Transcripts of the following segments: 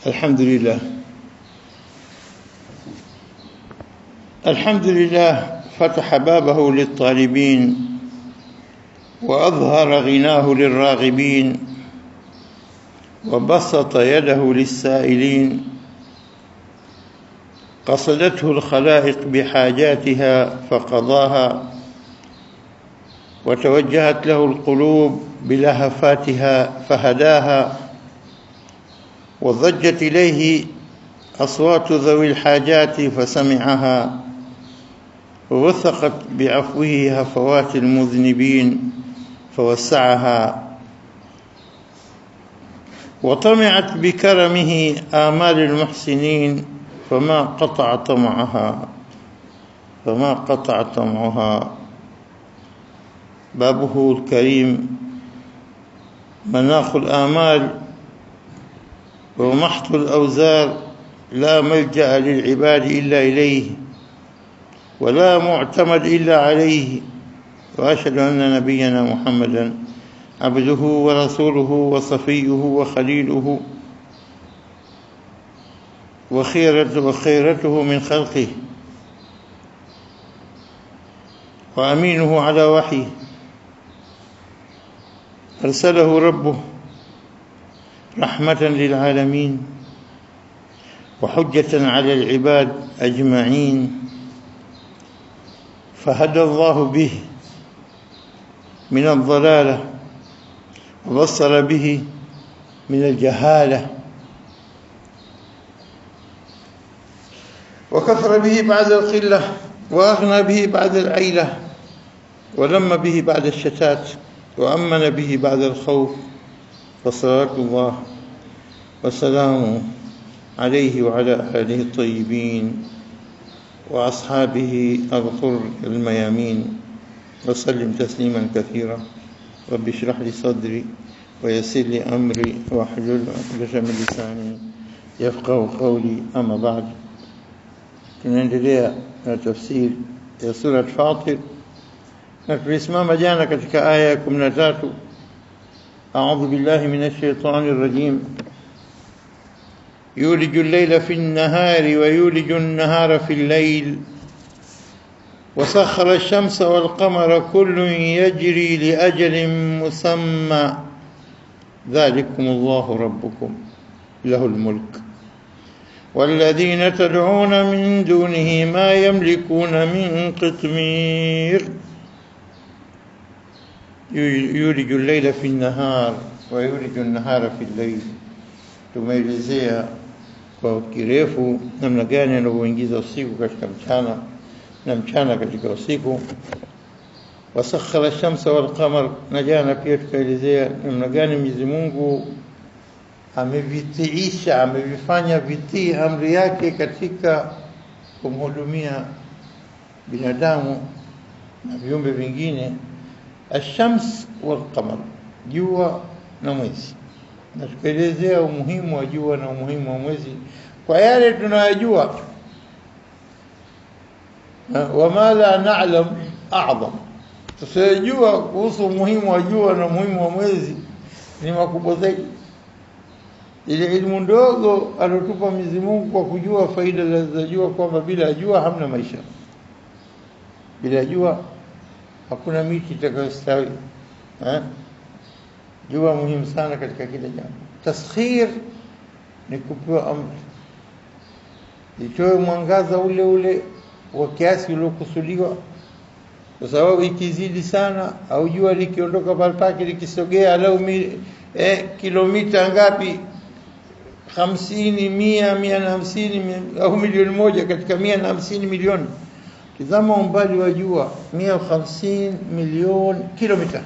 الحمد لله. الحمد لله فتح بابه للطالبين وأظهر غناه للراغبين وبسط يده للسائلين. قصدته الخلائق بحاجاتها فقضاها، وتوجهت له القلوب بلهفاتها فهداها، وضجت إليه أصوات ذوي الحاجات فسمعها، ووثقت بعفوه هفوات المذنبين فوسعها، وطمعت بكرمه آمال المحسنين فما قطع طمعها. بابه الكريم مناخ الآمال ومحط الأوزار، لا ملجأ للعباد إلا إليه ولا معتمد إلا عليه. وأشهد أن نبينا محمدا عبده ورسوله وصفيه وخليله وخيرته من خلقه، وأمينه على وحيه. أرسله ربه رحمة للعالمين وحجة على العباد أجمعين، فهدى الله به من الضلالة وبصر به من الجهالة، وكفر به بعد القلة وأغنى به بعد العيلة، ولم به بعد الشتات، وأمن به بعد الخوف. فصلاة الله وسلامه عليه وعلى آله الطيبين وأصحابه الغر الميامين، وسلم تسليما كثيرا. رب اشرح لي صدري ويسر لي أمري واحلل عقدة من لساني يفقهوا قولي. أما بعد، tunaendelea na tafsiri ya sura Fatir na tulisimama jana katika aya ya 13. أعوذ بالله من الشيطان الرجيم. يولج الليل في النهار ويولج النهار في الليل وسخر الشمس والقمر كل يجري لأجل مسمى ذلكم الله ربكم له الملك والذين تدعون من دونه ما يملكون من قطمير. يولج الليل في النهار ويولج النهار في الليل. Tumeelezea kwa kirefu namna gani anavyoingiza usiku katika mchana na mchana katika usiku. Wasakhara ash-shamsa wal-qamar, na jana pia tukaelezea namna gani Mwenyezi Mungu amevitiisha, amevifanya vitii amri yake katika kumhudumia binadamu na viumbe vingine. Ash-shams wal-qamar, jua na mwezi. Na tukaelezea umuhimu wa jua na umuhimu wa mwezi kwa yale tunayojua, wama la na'lam a'zam. Tusijua kuhusu umuhimu wa jua na umuhimu wa mwezi ni makubwa zaidi. Ile elimu ndogo alotupa Mwenyezi Mungu kwa kujua faida za jua, kwamba bila jua hamna maisha, bila jua hakuna miti itakayostawi. Jua muhimu sana katika kila jambo. Taskhir ni kupewa amri itoe mwangaza ule ule wa kiasi uliokusudiwa, kwa sababu ikizidi sana au jua likiondoka pale pake likisogea lau kilomita ngapi, 50, 100, 150 au milioni moja katika 150 milioni. Tazama umbali wa jua 150 milioni kilomita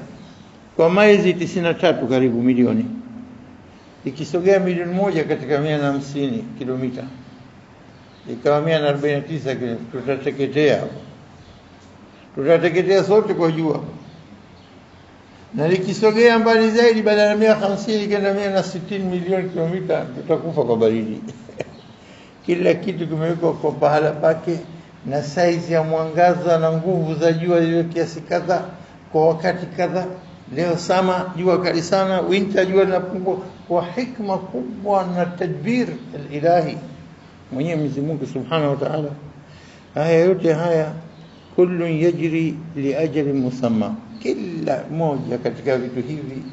kwa maili 93 karibu milioni. Ikisogea milioni moja katika 150 kilomita ikawa 149 kilomita, tutateketea sote kwa jua. Na likisogea mbali zaidi badala ya 150 kwenda 160 milioni kilomita, tutakufa kwa baridi. Kila kitu kimewekwa kwa pahala pake, na size ya mwangaza na nguvu za jua ile kiasi kadha kwa wakati kadha. leo sama jua kali sana, winter jua linapungua, kwa hikma kubwa na tadbir al-ilahi Mwenyezi Mungu Subhanahu wa Ta'ala. Haya yote haya kullu yajri li ajali musamma, kila moja katika vitu hivi,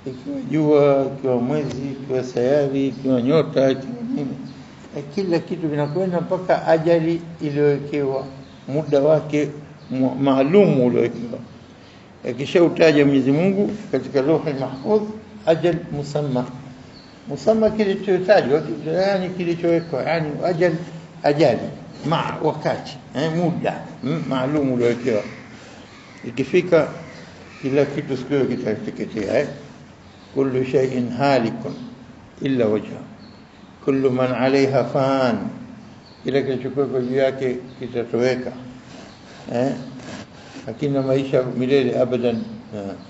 ikiwa jua, ikiwa mwezi, ikiwa sayari, ikiwa nyota, ikiwa nini, kila kitu vinakwenda mpaka ajali iliyowekewa, muda wake maalum uliowekewa. Kisha utaja Mwenyezi Mungu katika Lauh al-Mahfuz ajal musamma kilichotajwa, yani kilichowekwa, yani ajali wakati, muda maalum uliowekewa. Ikifika kila kitu siku kitateketea. Kullu shay'in halikun illa wajha, kullu man 'alayha fan, kila kilichokuwa juu yake kitatoweka, lakini maisha milele abadan.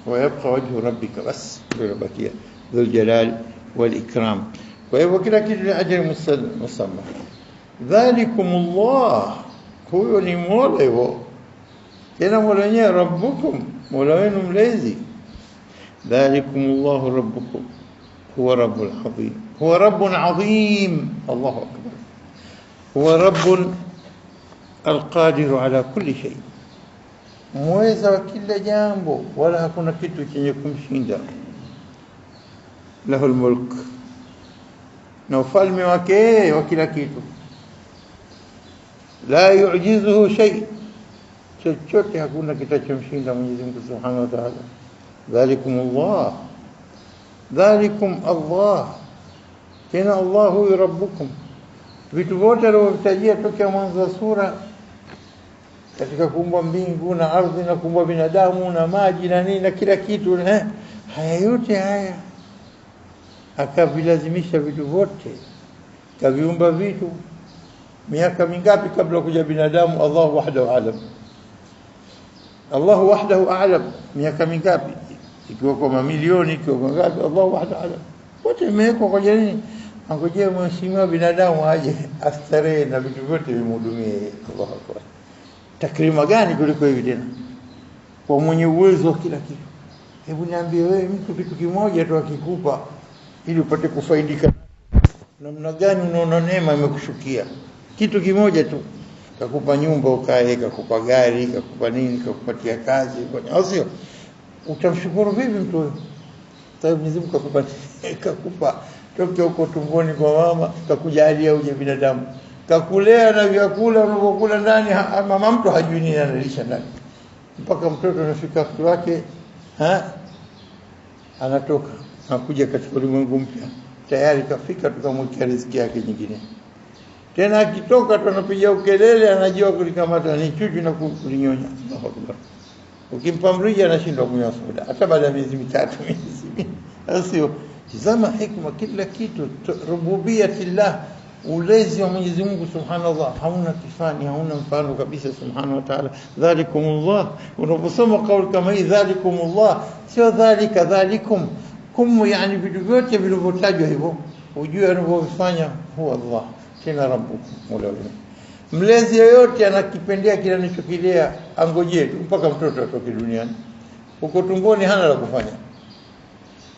Wa yabqa wajhu rabbika, bas bakia dhul jalal wal ikram. Kwa hivyo kila kitu ni ajali musamma. Dhalikumullah, huyo ni Mola wao, tena Mola wenyewe, rabbukum, Mola wenu mlezi. Dhalikumullahu rabbukum huwa rabbul azim, huwa rabbun azim, Allahu akbar. Huwa rabbun alqadiru ala kulli shay, mweza wa kila jambo, wala hakuna kitu chenye kumshinda. Lahul mulk, na ufalme wake wa kila kitu. La yu'jizuhu shay, chochote hakuna kitachomshinda Mwenyezi Mungu Subhanahu wa Ta'ala. Dhalikumullah, dhalikum Allah, tena Allah huwa rabbukum. Vitu vyote alivyotajia tokea mwanzo wa sura, katika kuumba mbingu na ardhi na kuumba binadamu na maji na nini na kila kitu, haya yote haya akavilazimisha vitu vyote, kaviumba vitu miaka mingapi kabla kuja binadamu? Allah wahdahu a'lam, Allah wahdahu a'lam. Miaka mingapi? Ikiwa kwa mamilioni, ikiwa kwa ngapi? Allah wahdahu a'lam. Wote imewekwa kwa nini? Angojea mheshimiwa binadamu aje astarehe na vitu vyote vimhudumie. Allahu akbar. Takrima gani kuliko hivi tena, kwa mwenye uwezo wa kila kitu? Hebu niambie wewe, mtu kitu kimoja tu akikupa ili upate kufaidika, namna gani unaona neema imekushukia? Kitu kimoja tu, kakupa nyumba ukae, kakupa gari, kakupa nini, kakupatia kazi, au sio? Utamshukuru vipi mtu huyo? Sababu Mwenyezi Mungu kakupa toka huko tumboni kwa mama, kakujalia uje binadamu, kakulea na vyakula unavyokula ndani, mama mtu hajui nini analisha ndani, mpaka mtoto anafika wakati wake, anatoka anakuja katika ulimwengu mpya, tayari kafika, tukamwekea riziki yake nyingine. Tena akitoka tunapiga ukelele, anajua kulikamata ni chuchu na kulinyonya. Allahu akbar. Ukimpa mrija anashindwa kunywa soda hata baada ya miezi mitatu, sio? Tazama hikma, kila kitu, rububiyatillah, ulezi wa Mwenyezi Mungu Subhanallah, hauna kifani, hauna mfano kabisa Subhanahu wa Ta'ala. Dhalikumullah, unaposoma kauli kama hii dhalikumullah, sio dhalika dhalikum, yani vitu vyote vilivyotajwa hivyo ujue anavyofanya huwa Allah, tena rabbukum, Mola wenu mlezi. Yoyote anakipendea kile anachokilea, angojee tu mpaka mtoto atoke duniani, uko tumboni hana la kufanya,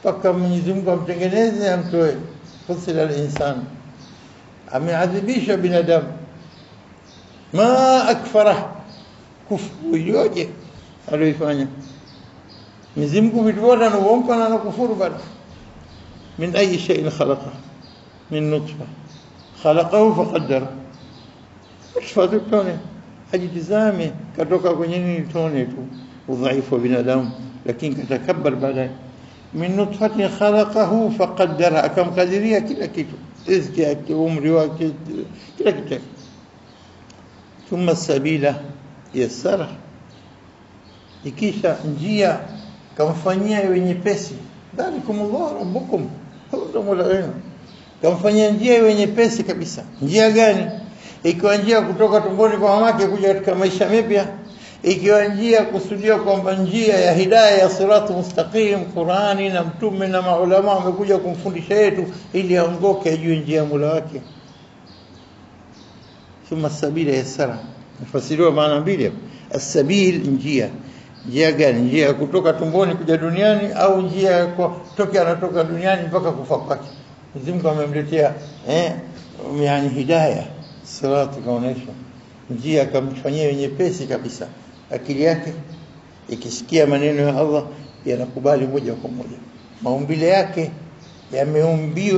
mpaka Mwenyezi Mungu amtengeneze, amtoe. Fasila al-insan, ameadhibisha binadamu, ma akfara, kufuru yote aliyofanya Mwenyezi Mungu. Vitu vyote anavyompa na anakufuru bado. Min ayi shay'in khalaqa, min nutfa khalaqahu faqaddara. Nutfa tone, ajitizame katoka kwenye nini? Tone tu, udhaifu wa binadamu, lakini katakabbar baadaye. Min nutfatin khalaqahu faqaddara, akamkadiria kila kitu, riziki yake, umri wake, kila kitu. Thumma sabila yassara, ikisha njia kamfanyia iwe nyepesi. Dhalikumullah rabbukum, huwa Mola wenu, kamfanyia njia iwe nyepesi kabisa. Njia gani? Ikiwa njia kutoka tumboni kwa mamake kuja katika maisha mapya, ikiwa njia kusudia kwamba njia ya hidayah ya siratu mustaqim, Qur'ani na mtume na maulama wamekuja kumfundisha yetu ili aongoke ajue njia ya Mola wake. Thumma sabila yassara, nafasiriwa maana mbili. As-sabil, njia, Njia gani? Njia kutoka tumboni kuja duniani au njia toka anatoka duniani mpaka kufa kwake? Mwenyezi Mungu amemletea yani hidayah, sirati kaonesha njia, akamfanyia nyepesi kabisa. Akili yake ikisikia maneno ya Allah yanakubali moja kwa moja. Maumbile yake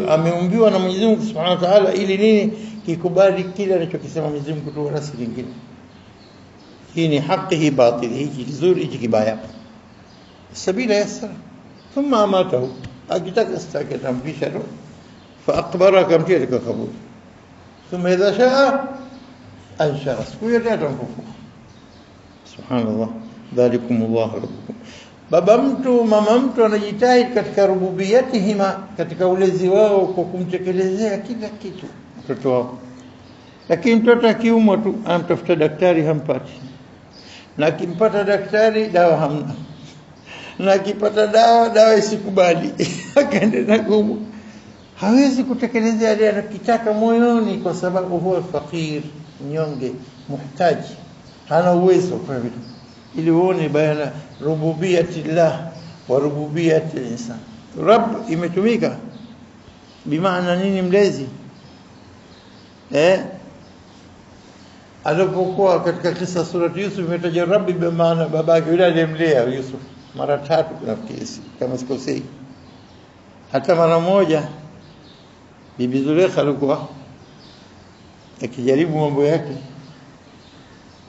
ameumbiwa na Mwenyezi Mungu Subhanahu wa Ta'ala ili nini? Kikubali kile anachokisema Mwenyezi Mungu tu, wala si kingine. Hii ni haki, hii batili, hii kizuri, hii kibaya. Sabila yasra thumma amatahu, akitaka staki tampisha roho fa aqbara, kamtia katika kaburi. Thumma idha shaa anshara, siku yote atamfufua. Subhanallah, dhalikumullah rabbukum. Baba mtu, mama mtu anajitahidi katika rububiyatihima, katika ulezi wao kwa kumtekelezea kila kitu mtoto wao. Lakini mtoto akiumwa tu anamtafuta daktari, hampati. Na akimpata daktari dawa hamna. Na akipata dawa isikubali. Akaendelea kuumwa. Hawezi kutekelezea yale anakitaka moyoni kwa sababu huwa fakir, mnyonge, muhtaji. Hana uwezo kwa vitu. Ili uone bayana rububiyatillah wa rububiyatil insan. Rabb imetumika bimaana nini? Mlezi. Alipokuwa katika kisa surati Yusuf imetaja Rabbi bimaana babake yule aliyemlea Yusuf mara 3 nafikiri kama sikosei. Hata mara moja Bibi Zulaikha alikuwa akijaribu mambo yake,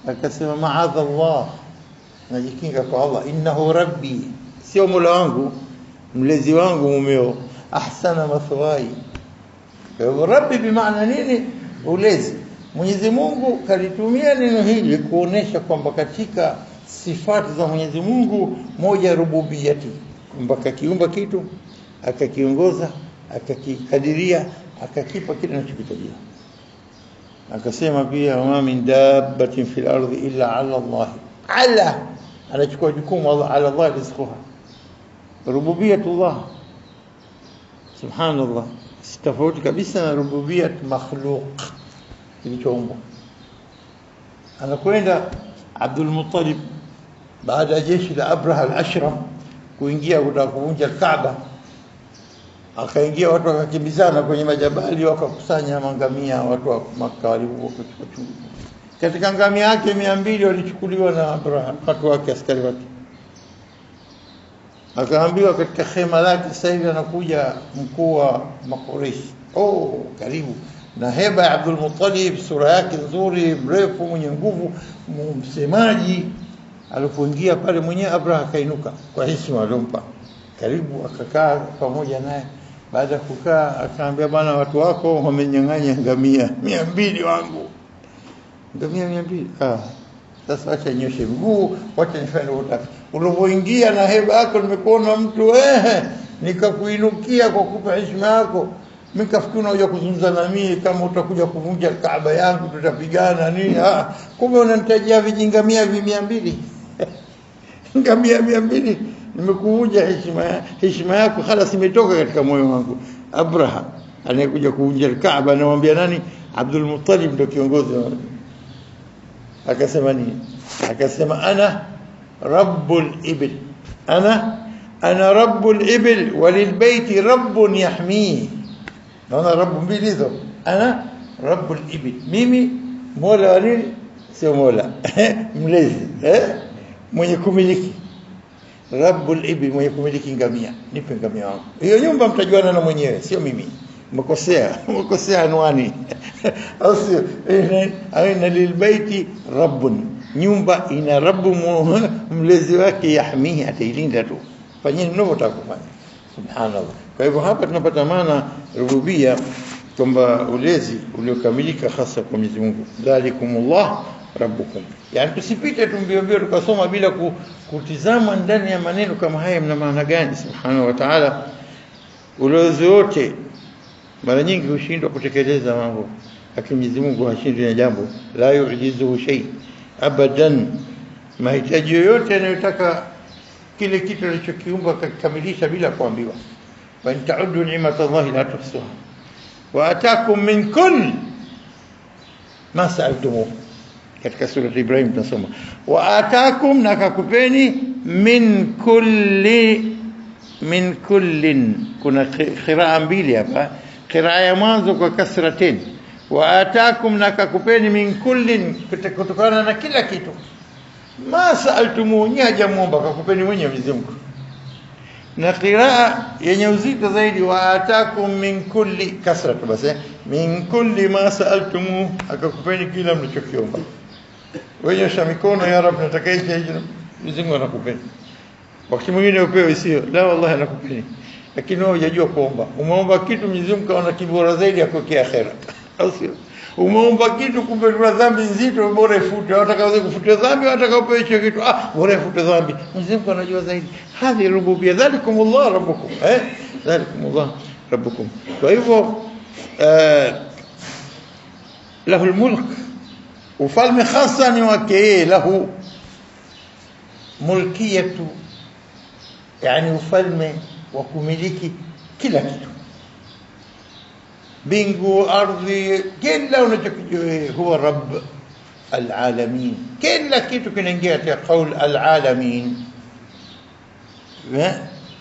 akasema ma'adha Allah, najikinga kwa Allah, innahu rabbi, sio mola wangu, mlezi wangu mumeo, ahsana mathwai. Kwa rabbi bimaana nini? Ulezi. Mwenyezi Mungu kalitumia neno hili kuonesha kwamba katika sifati za Mwenyezi Mungu moja rububiyati, kwamba akiumba kitu, akakiongoza, akakikadiria, akakipa kile anachokitajia. Akasema pia wama min dabbatin fil ardi illa ala Allah. Ala anachukua jukumu Allah, ala Allah rizquha. Rububiyatullah subhanallah tofauti kabisa na rububiyat makhluq kilichoumbwa. Anakwenda Abdul Muttalib baada ya jeshi la Abraha al-Ashram kuingia kutaka kuvunja Kaaba, akaingia watu wakakimbizana kwenye majabali, wakakusanya mangamia, watu wa Makkah waliokuwa katika ngamia yake 200 walichukuliwa na Abraha, watu wake, askari wake. Akaambiwa katika hema lake sasa hivi anakuja mkuu wa Makuraish. Karibu. Na heba ya Abdul Muttalib, sura yake nzuri, mrefu, mwenye nguvu, msemaji. Alipoingia pale mwenyewe Abraha akainuka kwa heshima aliyompa. Karibu, akakaa pamoja naye. Baada ya kukaa akaambia, bwana, watu wako wamenyang'anya ngamia 200 wangu. Ngamia 200. Sasa acha nyoshe mguu, acha nifanye utaki. Ulipoingia na heba yako nimekuona mtu nikakuinukia kwa kupa heshima yako. Mikafikiri unakuja kuzungumza na mimi kama utakuja kuvunja Kaaba yangu tutapigana nini? Kumbe unanitajia vijingamia 200. Ngamia 200 nimekuvunja heshima yako, خلاص imetoka katika moyo wangu. Abraha anayekuja kuvunja Kaaba anamwambia nani? Abdul Muttalib ndio kiongozi wao. Akasema nini? Akasema ana rabbul ibil. Ana rabbul ibil walilbayti rabbun yahmi. Naona rabbu mbili hizo. Ana rabbul ibil. Mimi mola wa nini? Sio mola. Mlezi. Mwenye kumiliki. Rabbul ibil, mwenye kumiliki ngamia. Nipe ngamia wangu. Hiyo nyumba mtajuana na mwenyewe, sio mimi. Mkosea anwani. Au sio? Aina lilbayti rabbun. Nyumba ina rabbu mlezi wake, yahmihi, atailinda tu. Fanyeni mnavyotaka kufanya. Subhanallah. Kwa hivyo hapa tunapata maana rububia, kwamba ulezi uliokamilika hasa kwa Mwenyezi Mungu. Dhalikumullah rabbukum. Yani tusipite tumbio tukasoma bila kutizama ndani ya maneno kama haya mna maana gani. Subhanahu wa ta'ala, ulezi wote mara nyingi hushindwa kutekeleza mambo, lakini Mwenyezi Mungu hashindwi na jambo. La yujizuhu shay abadan. Mahitaji yoyote yanayotaka kile kitu alichokiumba kukamilisha bila kuambiwa. Wa ta'uddu ni'matallahi la tuhsuha. Wa ataakum min kull ma sa'altum. Katika sura Ibrahim tunasoma wa ataakum, na akakupeni min kullin. Kuna qiraa mbili hapa, qiraa ya mwanzo kwa kasratin, wa atakum, nakakupeni min kullin, kutokana na kila kitu, ma saaltumu, hajamuomba, kakupeni mwenye Mwenyezi Mungu. Na qiraa yenye uzito zaidi, wa atakum min kulli, kasratu basi, min kulli ma saaltumu, akakupeni kila mlichokiomba. Wenyosha mikono, ya Rabb, nataka hichi, Mwenyezi Mungu anakupeni. Wakati mwingine upewe sio, la wallahi anakupeni, lakini wewe hujajua kuomba. Umeomba kitu, Mwenyezi Mungu kaona kibora zaidi akokea akhera, au sio? Umeomba kitu, kumbe kuna dhambi nzito, bora ifute. Unataka uweze kufuta dhambi, unataka upewe hicho kitu, bora ifute dhambi. Mwenyezi Mungu anajua zaidi. Hadi rububiyya, dhalikumullah rabbukum, dhalikumullah rabbukum. Kwa hivyo lahu almulk, ufalme hasa ni wake yeye. Lahu mulkiyatu, yani ufalme wa kumiliki kila kitu, mbingu, ardhi, kila unachokijua. Huwa rabb alalamin, kila kitu kinaingia katika kauli alalamin.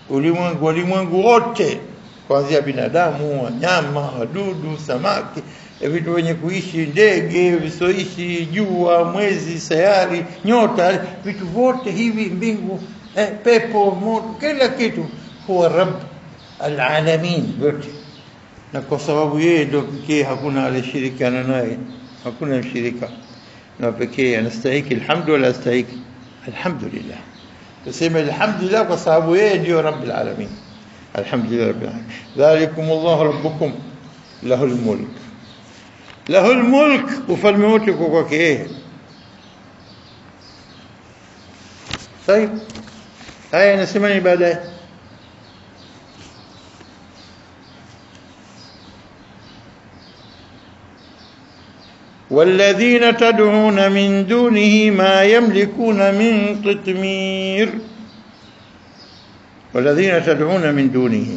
Ulimwengu wote, kuanzia binadamu, wanyama, wadudu, samaki, vitu wenye kuishi, ndege, visoishi, jua, mwezi, sayari, nyota, vitu vyote hivi, mbingu, pepo, moto, kila kitu. Huwa rabb alalamin yote. Na kwa sababu yeye ndio pekee, hakuna alishirikiana naye, hakuna mshirika, na pekee anastahili alhamdu wala astahili alhamdulillah. Tuseme alhamdulillah kwa sababu yeye ndio rabbul alamin. Alhamdulillah rabbil alamin. Dhalikumullahu rabbukum lahul mulk, lahul mulk, ufalme wote uko kwake yeye. Sahihi. Aya inasema ni baadaye, والذين تدعون من دونه ما يملكون من قطمير. والذين تدعون من دونه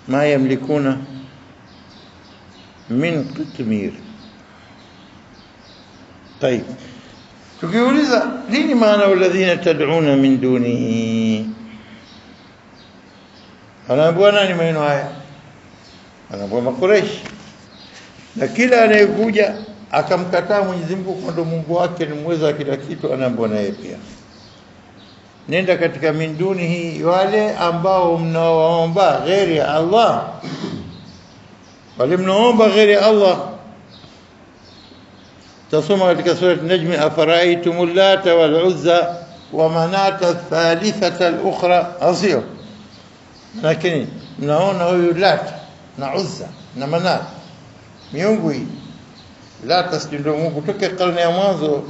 ما يملكون من قطمير. طيب, tukiuliza nini maana walladhina tad'una min dunihi, anaambiwa nani maneno haya? Anaambiwa Makuraish. Na kila anayekuja akamkataa Mwenyezi Mungu kwa ndo Mungu wake ni mweza kila kitu, anaambiwa naye pia nenda katika min dunihi, wale ambao mnaoomba ghairi ya Allah, wale mnaoomba ghairi ya Allah. Tasoma katika sura An-Najm, afaraitumul lata wal uzza wa manata thalithata al-ukhra, asio. Lakini mnaona huyu Lata na Uzza na Manat, miungu hii. Lata ndio Mungu toka karne ya mwanzo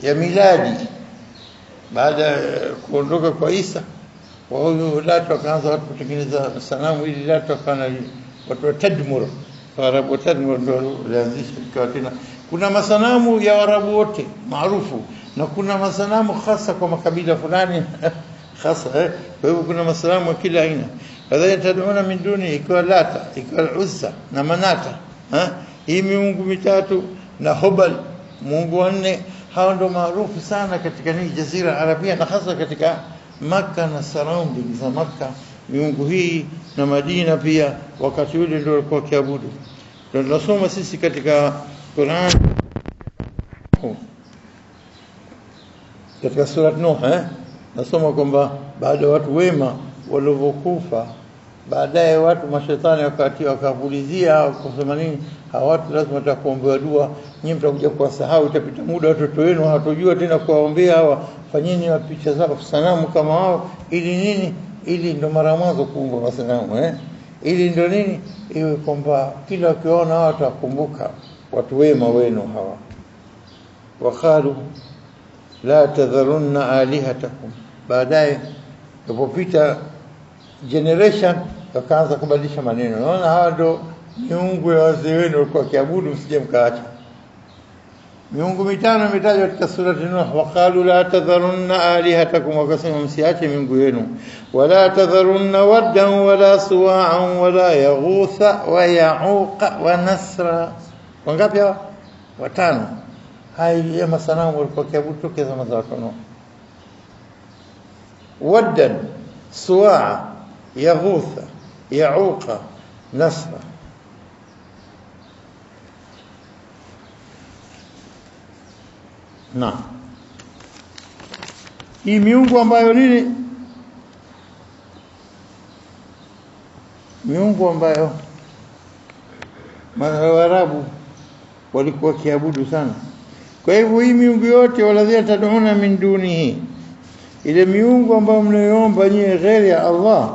ya miladi, baada ya kuondoka kwa Isa. Kwa huyu Lata wakaanza watu kutengeneza sanamu ili Lata kana watu wa Tadmur, Waarabu wa Tadmur ndio walianzisha kwa tena. Kuna masanamu ya Waarabu wote maarufu, na kuna masanamu hasa kwa makabila fulani hasa. Kwa hivyo kuna masanamu ya kila aina. Kadhalika tad'una min duni, ikiwa Lata, ikiwa Uzza na Manata, hii miungu mitatu, na Hubal mungu wanne. Hao ndio maarufu sana katika hii jazira Arabia, na hasa katika Makka na surrounding za Makka. Miungu hii na Madina pia wakati ule ndio walikuwa kiabudu. Tunasoma sisi katika Qur'an katika sura Nuh, nasoma kwamba baada watu wema waliokufa, baadaye watu mashaitani wakati wakapulizia kusema nini, hawa watu lazima watakuombewa dua, nyinyi mtakuja kuwasahau, itapita muda watoto wenu hawatojua tena kuwaombea hawa, fanyeni picha zao sanamu kama wao, ili nini? Ili ndo mara mwanzo kuumba masanamu, ili ndo nini, iwe kwamba kila ukiona hawa watakumbuka watu wema wenu hawa. Wakhalu la tadharunna alihatakum, baadaye ilipopita generation wakaanza kubadilisha maneno. Naona hawa ndo miungu ya wazee wenu walikuwa kiabudu, msije mkaacha. Miungu mitano imetajwa katika sura Nuh. Waqalu la tadharunna alihatakum, wakasema msiache miungu yenu. Wala tadharunna waddan wala suwa'an wala yaghutha wa ya'uqa wa nasra. Wangapi hawa? Watano. Hai ya masanamu walikuwa kiabudu toka zama za Nuh. ودًا سواعا يغوث يعوق نصرا. Naam, hii miungu ambayo nini, miungu ambayo Waarabu walikuwa kiabudu sana. Kwa hivyo hii miungu yote, waladhina tad'una min dunihi, ile miungu ambayo mnayoomba nyinyi ghairi ya Allah,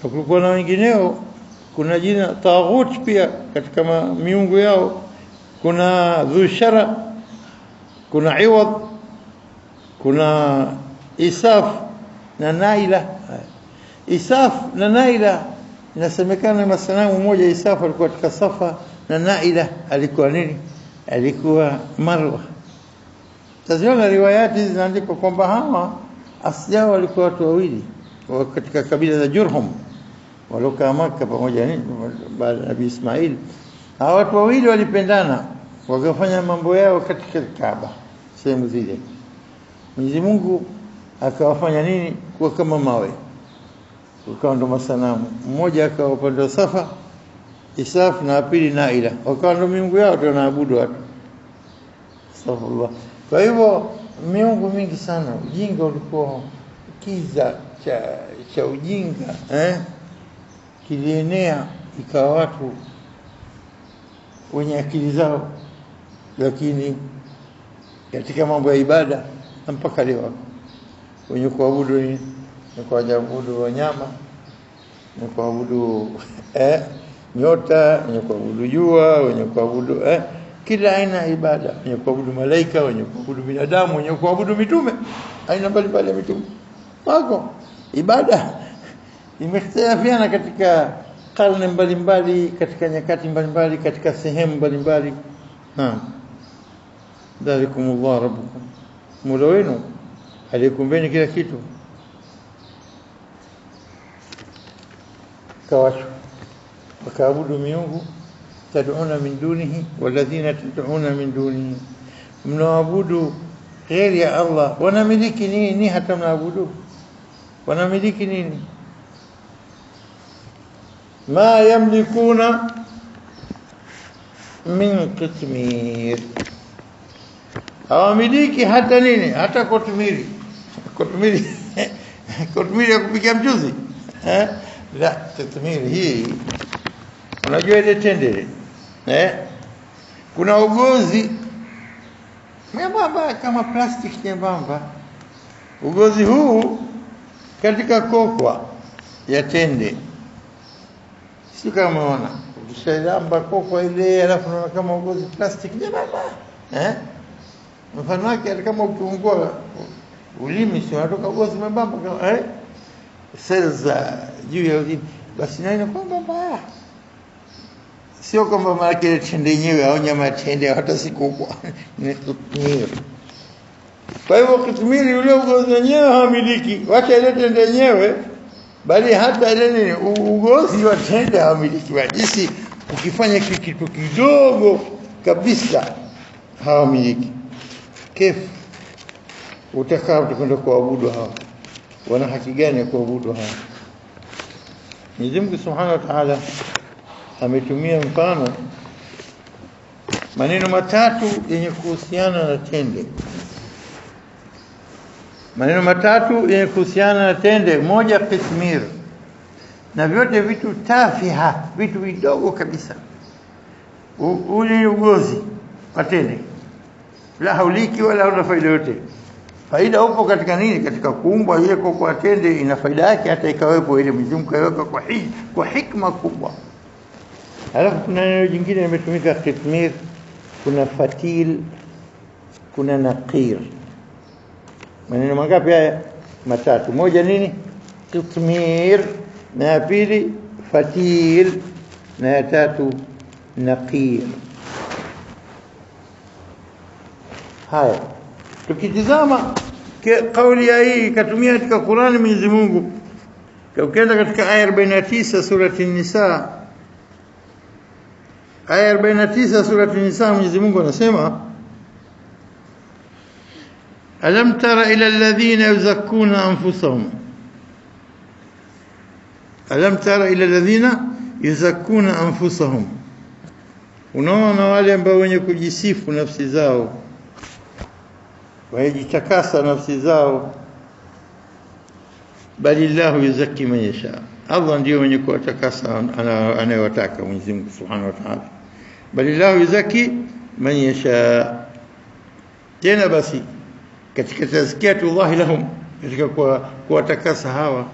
kulikuwa na wengineo. Kuna jina taghut pia katika miungu yao. Kuna dhushara, kuna iwad, kuna isaf na naila. Isaf na naila inasemekana masanamu moja, Isaf alikuwa katika Safa na naila alikuwa nini, alikuwa Marwa. Taziona riwayati zinaandikwa kwamba hawa asili yao walikuwa watu wawili katika kabila za Jurhum waliokaa Makka pamoja nini baada ya Nabii Ismail. Hawa watu wawili walipendana, wakafanya mambo yao katika Kaaba, sehemu zile. Mwenyezi Mungu akawafanya nini, kuwa kama mawe, ukawa ndo masanamu. Mmoja akawa upande wa Safa, Isaf, na pili Naila, wakawa ndo miungu yao tunaabudu watu. Astaghfirullah. Kwa hivyo miungu mingi sana. Ujinga ulikuwa kiza cha ujinga kilienea, ikawa watu wenye akili zao, lakini katika mambo ya ibada mpaka leo wenye kuabudu ni kuabudu wanyama, ni kuabudu nyota, wenye kuabudu jua, wenye kuabudu kila aina ibada, wenye kuabudu malaika, wenye kuabudu binadamu, wenye kuabudu mitume, aina mbalimbali ya mitume. Wako ibada imehitilafiana katika karne mbalimbali, katika nyakati mbalimbali, katika sehemu mbalimbali. Dhalikumullah rabbukum, Mola wenu aliyekumbeni kila kitu. Kawashu wakaabudu miungu, tad'una min dunihi walladhina tad'una min dunihi, mnaabudu ghairi ya Allah. Wanamiliki nini hata mnaabudu? Wanamiliki nini? Ma yamlikuna min qitmir, hawamiliki hata nini, hata kotmiri. Kotmiri ya kupikia mchuzi la kotmiri hii, unajua ile tende kuna ugozi mwembamba kama plastic nyembamba. Ugozi huu katika kokwa ya tende, si kama unaona ukishailamba kokwa ile, alafu unaona kama ugozi plastic nyembamba mfano wake kama ukiungua ulimi, si unatoka ugozi mwembamba kama cells juu ya ulimi, basi nani kwamba mbaya. Sio kwamba maana ile tende yenyewe au nyama ya tende hata si kubwa ni kutmiri. Kwa hivyo kutmiri ule ugozi wenyewe hamiliki, wacha ile tende yenyewe, bali hata ile nini ugozi wa tende hamiliki. Wajisi ukifanya kitu kidogo kabisa hawamiliki. Kefu utakaa utakwenda kuabudu hawa, wana haki gani ya kuabudu hawa? Mwenyezi Mungu Subhanahu wa Ta'ala ametumia mfano maneno matatu yenye kuhusiana na tende. Maneno matatu yenye kuhusiana na tende. Moja qitmir, na vyote vitu tafiha, vitu vidogo kabisa. Ule ugozi wa tende la hauliki wala una faida yote. Faida upo katika nini? Katika kuumbwa ile kwa tende ina faida yake, hata ikawepo ile mizunguko yake kwa hikma kubwa. Alafu kuna neno jingine limetumika qitmir, kuna fatil, kuna naqir. Maneno mangapi haya? Matatu. Moja nini? Qitmir, na ya pili fatil, na ya tatu naqir. Haya, tukitizama kauli ya hii katumia katika Qur'ani Mwenyezi Mungu, ukienda katika aya 49 surati An-Nisa, aya 49 surati An-Nisa, Mwenyezi Mungu anasema alam tara ila alladhina yuzakkuna anfusahum, alam tara ila alladhina yuzakkuna anfusahum, unaona wale ambao wenye kujisifu nafsi zao, wajitakasa nafsi zao. Balillahu yuzakki man yasha, Allah ndiye mwenye kuwatakasa anayewataka Mwenyezi Mungu Subhanahu wa Ta'ala. Balillahu yuzakki man yasha. Tena basi katika tazkiyatullah lahum, katika kuwatakasa hawa,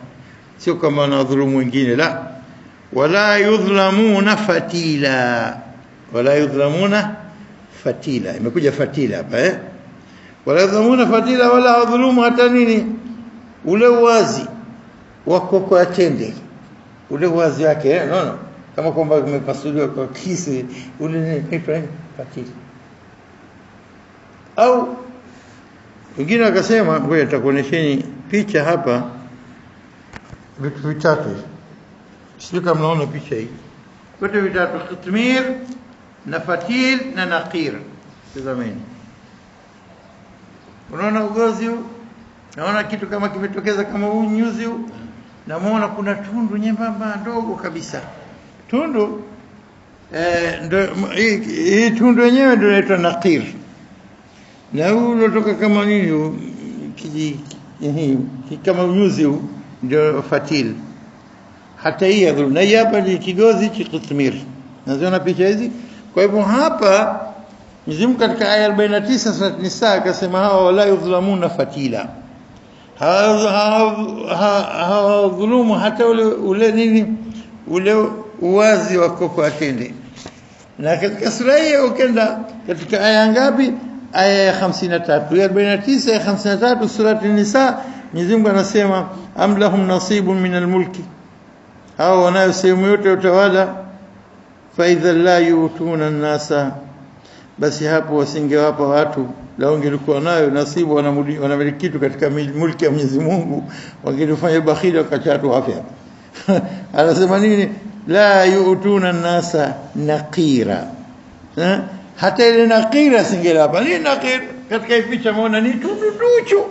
sio kama wanadhulumu wengine, la, wala yudhlamuna fatila, wala yudhlamuna fatila, imekuja fatila hapa wala yudhlamuna fatila, wala yudhlumu hata nini, ule wazi wako kwa tende, ule wazi wake no kama kwamba umepasuliwa kwa kisi, ule ni fatila. Au wengine wakasema, ngoja nitakuonesheni picha hapa, vitu vitatu, sio kama mnaona picha hii, vitu vitatu: qitmir na fatil na naqir. Tazameni, unaona ugozi huu, naona kitu kama kimetokeza kama huu nyuzi huu, na muona kuna tundu nyembamba ndogo kabisa. Tundu ndio hii tundu yenyewe ndio inaitwa naqir, na huu unatoka kama nini kama nyuzi huu ndio fatil. Hata hii adhuru, na hii hapa ni kigozi cha qitmir. Naziona picha hizi. Kwa hivyo hapa Mwenyezi Mungu katika aya 49 sura Nisa akasema hawa wala yudhlamuna fatila, hawa dhulumu hata ule nini, ule uwazi wako kwa tende. Na katika sura hii ukenda katika aya ngapi? Aya ya 53, ya 49 ya 53 sura Nisa, Mwenyezi Mungu anasema am lahum nasibun min almulki, hao wanayo sehemu yote ya utawala. Fa idha la yutuna an-nasa, basi hapo wasingewapa watu, la wangelikuwa nayo nasibu, wanamiliki kitu katika mulki ya Mwenyezi Mungu, wangelifanya bakhili wakachatu afya. Anasema nini? La yutuna an-nasa naqira, hata ile naqira singewapa. Ni naqir katika picha muona ni tundu tuchu,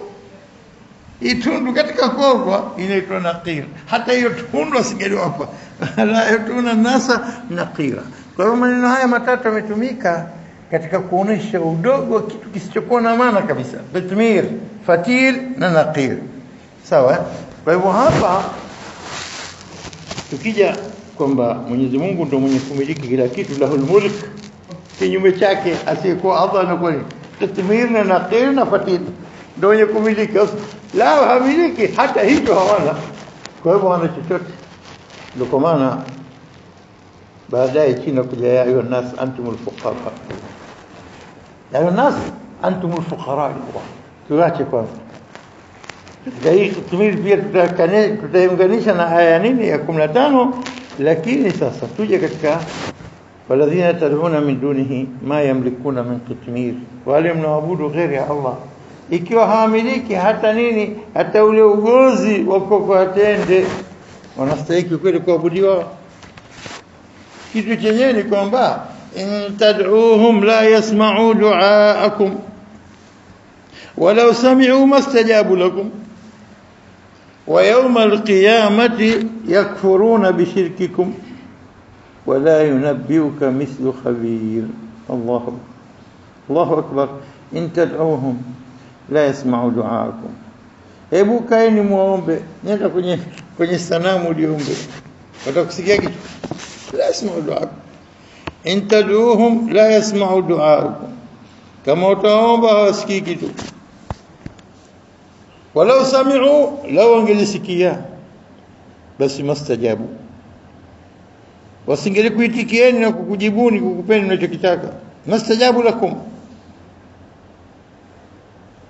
itundu katika kogwa inaitwa naqir, hata hiyo tundu asingewapa. La yutuna an-nasa naqira. Kwa hiyo maneno haya matatu yametumika katika kuonesha udogo wa kitu kisichokuwa na maana kabisa: qitmir, fatil na naqir. Sawa? Kwa hivyo hapa tukija kwamba Mwenyezi Mungu ndio mwenye kumiliki kila kitu, lahul mulk, kinyume chake asiyekuwa Allah anakuwa qitmir na naqir na fatil ndio mwenye kumiliki. La hamiliki hata hicho hawana, kwa hivyo wana chochote. Ndio kwa maana baadaye chini kuja ya ayuha nas antumul fuqara, ya ayuha nas antumul fuqara Allah. Tuache kwanza hii qitmir, pia tutaunganisha na aya nini ya 15. Lakini sasa tuje katika walladhina tad'una min dunihi ma yamlikuna min qitmir, wale mnaabudu ghairi ya Allah, ikiwa hawamiliki hata nini, hata ule ugozi wako kwa tende, wanastahili kweli kuabudiwa? Kitu chenyewe ni kwamba in tad'uuhum la yasma'u du'aakum walau sami'u mastajabu lakum wa yawma alqiyamati yakfuruna bishirkikum wala yunabbi'uka mithlu khabir. Allahu akbar. In tad'uuhum la yasma'u du'aakum, hebu kaeni muombe, nenda kwenye sanamu uliombe, watakusikia kitu? لا يسمعوا دعاءكم. إن تدعوهم لا يسمعوا دعاءكم كما تأمبها وسكيكتو ولو سمعوا لو انجلسكيا بس ما استجابوا, wasingelikuitikieni na kukujibuni kukupeni mnachokitaka. Mastajabu lakum.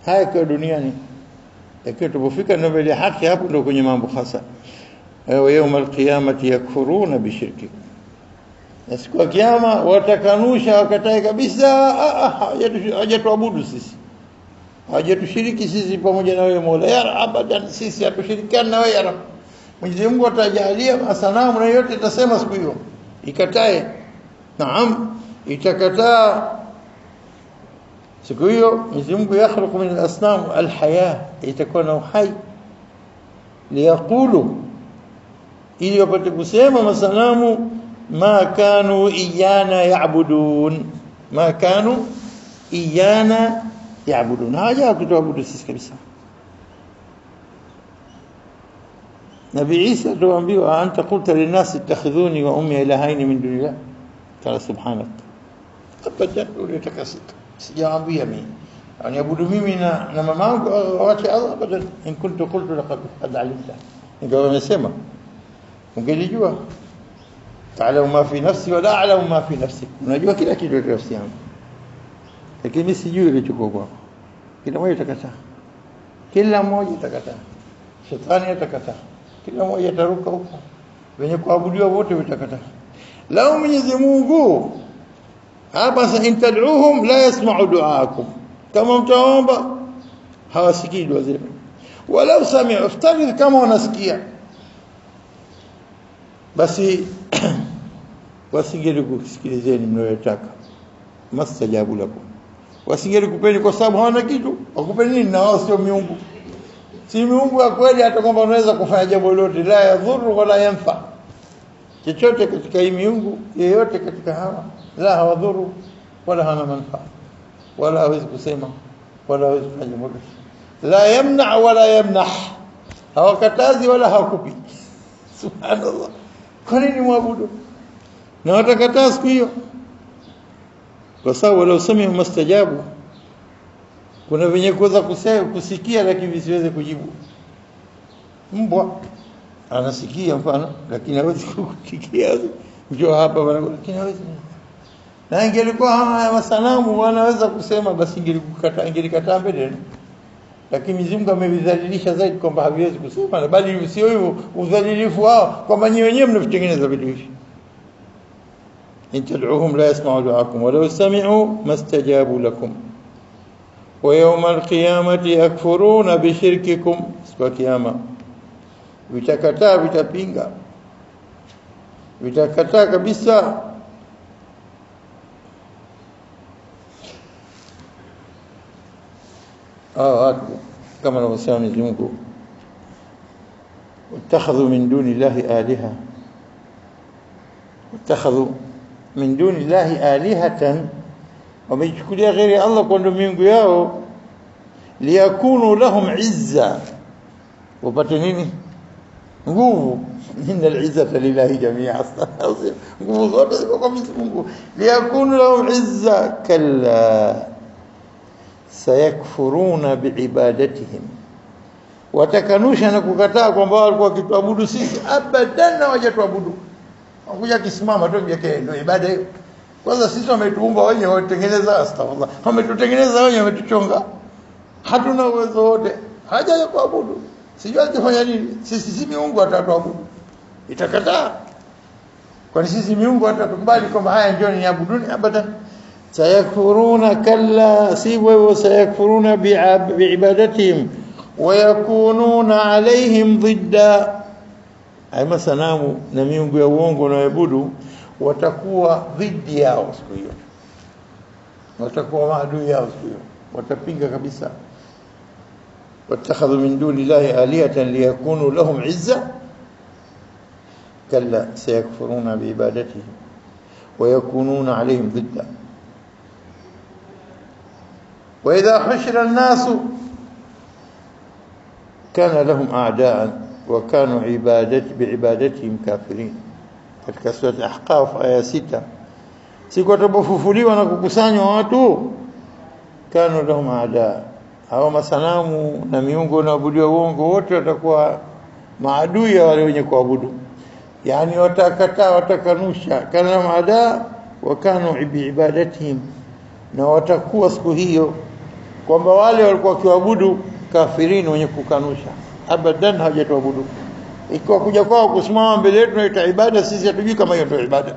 Haya kwa duniani, lakini tupofika na mbele haki, hapo ndio kwenye mambo hasa. Wa yawmal qiyamati yakfuruna bishirkikum, na siku ya kiyama watakanusha, wakatai kabisa, hajatuabudu sisi, hajatushiriki sisi pamoja na wewe Mola, ya abadan, sisi hatushirikiana na wewe ya Rabb. Mwenyezi Mungu atajalia masanamu na yote itasema siku hiyo, ikatae. Naam, itakataa siku hiyo Mwenyezi Mungu yakhluqu min al-asnam al-haya, itakuwa na uhai, liyaqulu, ili wapate kusema masanamu, ma kanu iyana ya'budun, ma kanu iyana ya'budun, haja kutuabudu sisi kabisa. Nabii Isa tuambiwa, anta qulta linnas ittakhidhuni wa ummi ilahaini min dunillah, qala subhanak, abadan ulitakasika, sijaambia mimi aniabudu mimi na mamangu waache Allah, abadan. In kuntu qultu laqad alimta, ingawa nimesema ungelijua. Ta'lamu ma fi nafsi wa la a'lamu ma fi nafsik, unajua kila kitu katika nafsi yangu lakini sijui kilichoko kwako. Kila mmoja atakataa, kila mmoja atakataa, shetani atakataa, kila mmoja ataruka huko, wenye kuabudiwa wote watakataa. Lao Mwenyezi Mungu hapa, sa intad'uhum la yasma'u du'aakum, kama mtaomba hawasikii dua zenu, walau sami'u, iftadhi kama wanasikia basi wasingelikusikilizeni mnayotaka, mastajabu lakum, wasingelikupeni kwa sababu hawana kitu. Wakupeni nini? Na wao sio miungu, si miungu ya kweli, hata kwamba unaweza kufanya jambo lolote, la yadhuru wala yanfa, chochote katika hii miungu yeyote katika hawa, la hawadhuru wala hana manufaa, wala hawezi kusema wala hawezi kufanya jambo lolote, la yamna wala yamnah, hawakatazi wala hawakupi. Subhanallah, kwa nini muabudu na watakataa siku hiyo? Kwa sababu wala usemi mastajabu, kuna venye kuweza kusikia lakini visiweze kujibu. Mbwa anasikia mfano lakini hawezi kusikia, njoo hapa bwana, lakini hawezi. Na ingelikuwa haya masanamu wanaweza kusema, basi ingelikataa mbele. Lakini Mwenyezi Mungu amevidhalilisha zaidi kwamba haviwezi kusema, bali sio hivyo udhalilifu wao kwamba nyinyi wenyewe mnavitengeneza vitu hivi. in tad'uhum la yasma'u du'aakum wa law sami'u mastajabu lakum wa yawm al-qiyamati yakfuruna bi shirkikum, siku ya kiyama vitakataa, vitapinga, vitakataa kabisa. watu kama anavyosema Mwenyezi Mungu, wattakhadhu min duni llahi aliha, wattakhadhu min duni llahi alihatan, wamechukulia ghairi Allah kwa miungu yao, liyakunu lahum izza, wapate nini? Nguvu. Inna al-izzata lillahi jami'a, nguvu zote ziko kwa Mwenyezi Mungu. Liyakunu lahum izza, kalla sayakfuruna biibadatihim, watakanusha na kukataa kwamba walikuwa wakituabudu sisi, abadan hawajatuabudu. Wakuja kisimama tu yake ndio ibada hiyo. Kwanza sisi wametuumba wenyewe, watengeneza, astaghfirullah, wametutengeneza wenyewe, wametuchonga, hatuna uwezo wote, haja ya kuabudu. Sijui atafanya nini. Sisi si miungu atatuabudu, itakataa. Kwani sisi miungu atatukubali kwamba haya ndio ni abuduni? Abadan. sayakfuruna, kalla siwa, sayakfuruna biibadatihim wa yakununa alaihim dhidda, ay masanamu na miungu ya uongo na waabudu watakuwa dhidi yao siku hiyo, watakuwa maadui yao siku hiyo, watapinga kabisa. wattakhadhu min duni llahi alihatan liyakunu lahum izza, kalla sayakfuruna biibadatihim wa yakununa alaihim dhidda. وإذا حشر الناس كان لهم أعداء وكانوا بعبادتهم كافرين. katika sura Al-Ahqaf aya 6, siku watapofufuliwa na kukusanywa watu, kanu lahum aada, hao masanamu na miungu na abudiwa uongo wote watakuwa maadui ya wale wenye kuabudu, yani watakataa, watakanusha. Kana lahum aada wa kanu biibadatihim, na watakuwa siku hiyo kwamba wale walikuwa wakiabudu kafirini, wenye kukanusha, abadan hawajatuabudu. Ikiwa kuja kwao kusimama mbele yetu na ibada, sisi hatujui kama hiyo ndio ibada.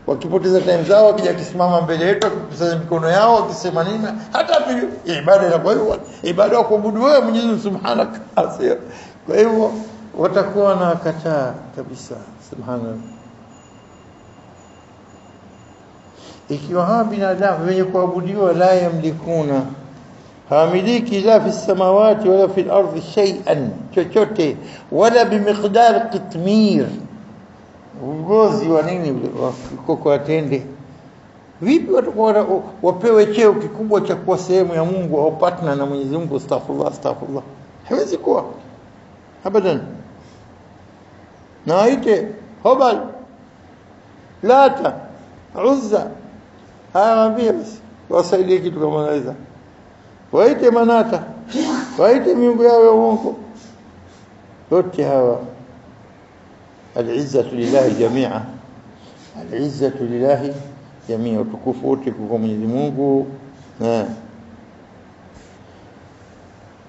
Wakipoteza time zao, wakija kusimama mbele yetu, wakipoteza mikono yao, wakisema nini, hata hatujui ibada inakuwa hiyo. Ibada ya kuabudu wewe Mwenyezi Mungu Subhanaka. Kwa hivyo watakuwa na kataa kabisa. Subhanallah. ikiwa hawa binadamu wenye kuabudiwa la yamlikuna, hawamiliki la fi samawati wala fi al-ardhi shay'an, chochote, wala bimiqdar qitmir, ugozi wa nini wa koko atende. Vipi watakuwa wapewe cheo kikubwa cha kuwa sehemu ya Mungu au partner na Mwenyezi Mungu? Astaghfirullah. Hawezi kuwa abadan. Na waite Hubal, Lata, Uzza, hawaambie basi wasaidie kitu kama naweza. Waite Manata, waite miungu yao ya uongo. Wote hawa al-izzatu lillahi jami'a, al-izzatu lillahi jami'a, utukufu wote kwa Mwenyezi Mungu.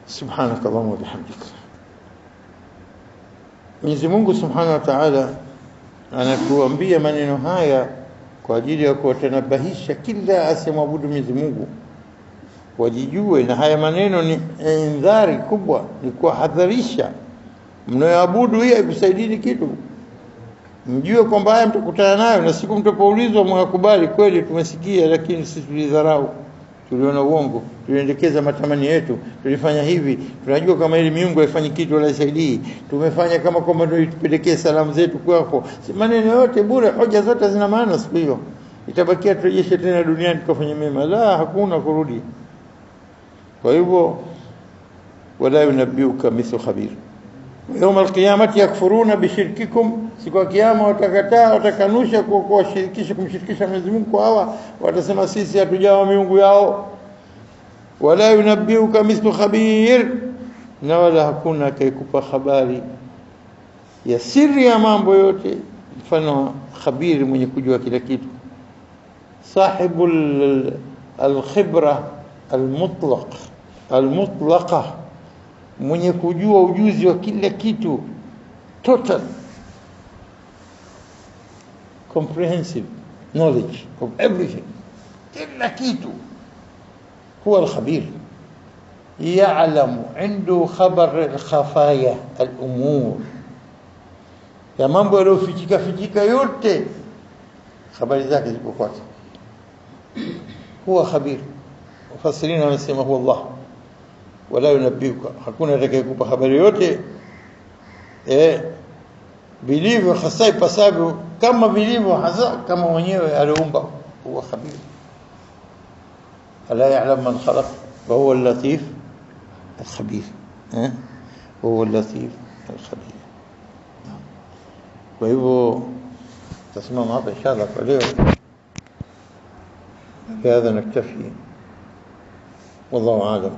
Subhanaka Allahumma wa bihamdika. Mwenyezi Mungu Subhanahu wa Ta'ala anatuambia maneno haya kwa ajili ya kuwatanabahisha kila asemwabudu Mwenyezi Mungu wajijue, na haya maneno ni indhari kubwa, ni kuhadharisha mnayoabudu hii haikusaidii kitu. Mjue kwamba haya mtakutana nayo, na siku mtapoulizwa mwakubali kweli tumesikia, lakini sisi tulidharau, tuliona uongo, tuliendekeza matamani yetu, tulifanya hivi, tunajua kama ile miungu haifanyi kitu wala isaidii, tumefanya kama kwamba ndio tupelekee salamu zetu kwako. Maneno yote bure, hoja zote zina maana. Siku hiyo itabakia turejeshe tena duniani tukafanya mema, la, hakuna kurudi. Kwa hivyo wala yunabbiuka mithlu khabir. Yawm al-qiyamati yakfuruna bishirkikum, siku ya kiyama watakataa, watakanusha kwa kuwashirikisha, kumshirikisha Mwenyezi Mungu kwa hawa, watasema sisi hatujawa miungu yao. Wala yunabbiuka mithlu khabir, na wala hakuna atakayekupa habari ya siri ya mambo yote mfano khabir, mwenye kujua kila kitu. Sahibul al-khibra al-mutlaqa, mwenye kujua ujuzi wa kila kitu, total comprehensive knowledge of everything, kila kitu. هو الخبير، يعلم، عنده خبر الخفايا، الأمور، ya mambo yaliyofichika yote, habari zake ziko kwake. Huwa khabir. Wafasirina wanasema huwa Allah, wala yunabbiuka, hakuna atakayekupa habari yote vilivyo hasa ipasavyo, kama vilivyo hasa kama mwenyewe aliumba. Huwa khabir. ألا يعلم من خلق وهو اللطيف الخبير. وهو اللطيف الخبير. وهو تسمع معه إن شاء الله اليوم. بهذا نكتفي والله أعلم.